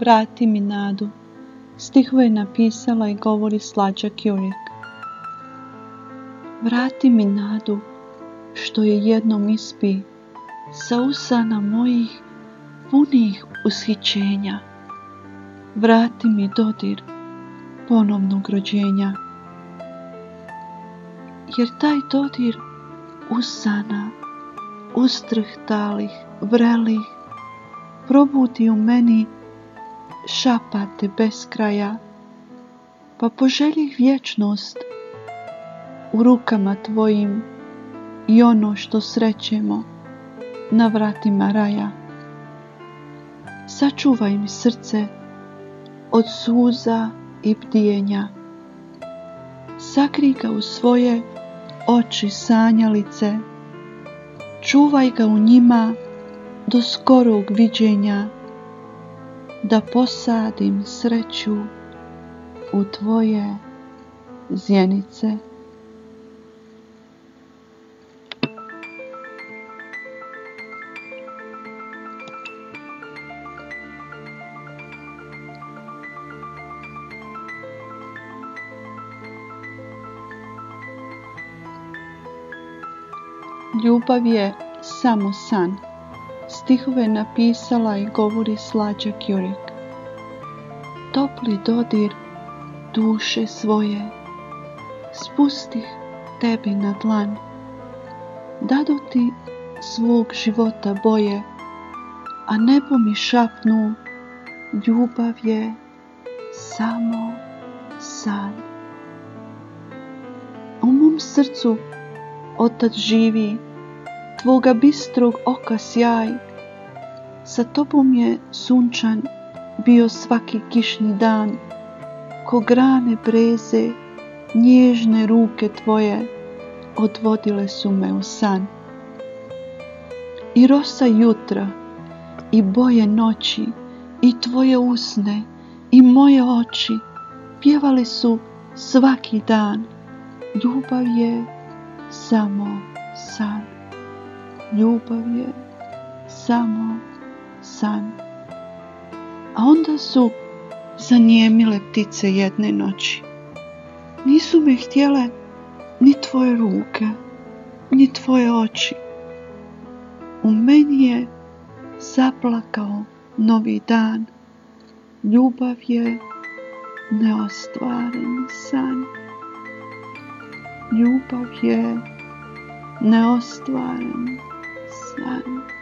Vrati mi nadu. Stihove je napisala i govori Slađa Kjurik. Vrati mi nadu, što je jednom ispi, sa usana mojih punih ushićenja. Vrati mi dodir ponovnog rođenja. Jer taj dodir usana, ustrhtalih, vrelih, probudi u meni šapate bez kraja, pa poželjih vječnost u rukama tvojim i ono što srećemo na vratima raja. Sačuvaj mi srce od suza i bdijenja. Sakrij ga u svoje oči sanjalice. Čuvaj ga u njima do skorog viđenja, da posadim sreću u tvoje zjenice. Ljubav je samo san. Stihove je napisala i govori Slađa Kjurik. Topli dodir duše svoje spustih tebi na dlan. Dadu ti svog života boje, a nebo mi šapnu, ljubav je samo san. U mom srcu otad živi, tvoga bistrog oka sjaj. Sa tobom je sunčan bio svaki kišni dan, ko grane breze, nježne ruke tvoje odvodile su me u san. I rosa jutra, i boje noći, i tvoje usne, i moje oči pjevali su svaki dan. Ljubav je samo san. Ljubav je samo san. A onda su zanijemile ptice jedne noći. Nisu me htjele ni tvoje ruke, ni tvoje oči. U meni je zaplakao novi dan. Ljubav je neostvaren san. Ljubav je neostvaren san.